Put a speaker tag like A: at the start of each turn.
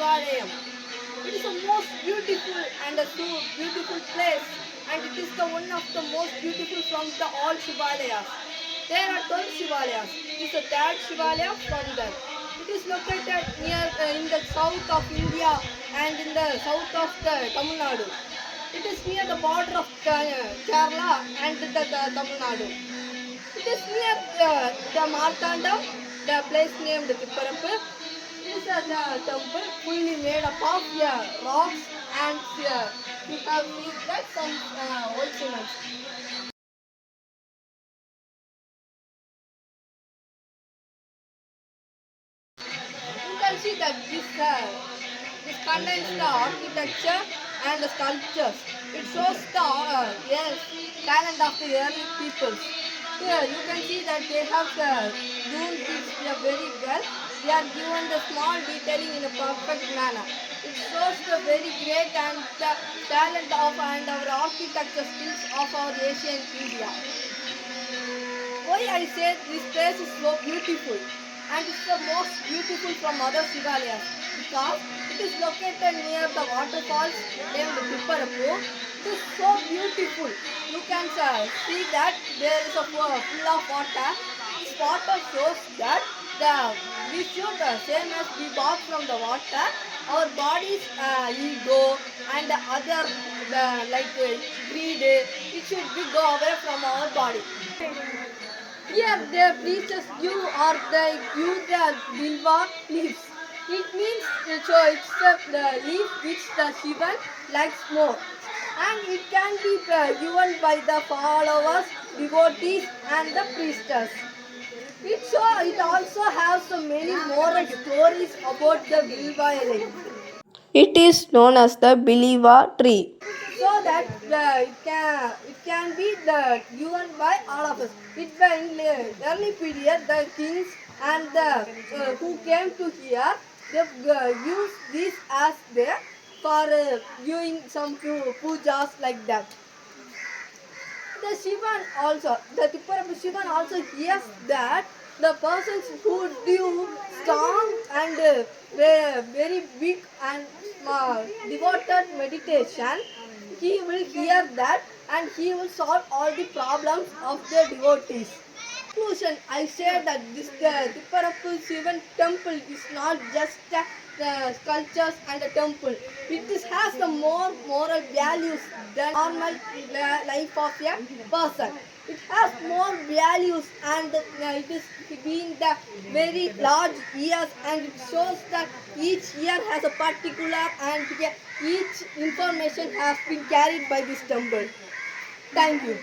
A: Shivalayam. It is the most beautiful and a so beautiful place, and it is the one of the most beautiful from the all Shivalayas. There are 12 Shivalayas. It is the third Shivalaya from there. It is located near in the south of India and in the south of the Tamil Nadu. It is near the border of Kerala and the Tamil Nadu. It is near the Martandam, the place named Tipparappu. It is a temple fully made up of rocks and you have seen that some old cement. You can see that this contains the architecture and the sculptures. It shows the yes, talent of the early peoples. Here you can see that they have done this very well. They are given the small detailing in a perfect manner. It shows the very great and the talent of and our architecture skills of our ancient India. Why I say this place is so beautiful and it's the most beautiful from other Shivalayas because it is located near the waterfalls named Tipparappu. It is so beautiful. You can see that there is a full of water. This water shows that we should same as we bath from the water, our body's ego and the other greed, it should be go away from our body. Here the preachers give or they give the bilva leaves. It means so it's the leaf which the Shivan likes more. And it can be given by the followers, devotees and the priestess. It also has so many moral stories about the bilva elect. It is known as the Biliva tree. So that it can be given by all of us. It in the early period the kings and the who came to here they used this as their for doing some pujas like that. The Shivan also, the Tipparappu Shivan also hears that the persons who do strong and very big and devoted meditation, he will hear that and he will solve all the problems of the devotees. Conclusion, I say that this Tipparappu Shivan temple is not just sculptures and a temple. It has the more moral values than normal life of a person. It has more values and it is been the very large years and it shows that each year has a particular and each information has been carried by this temple. Thank you.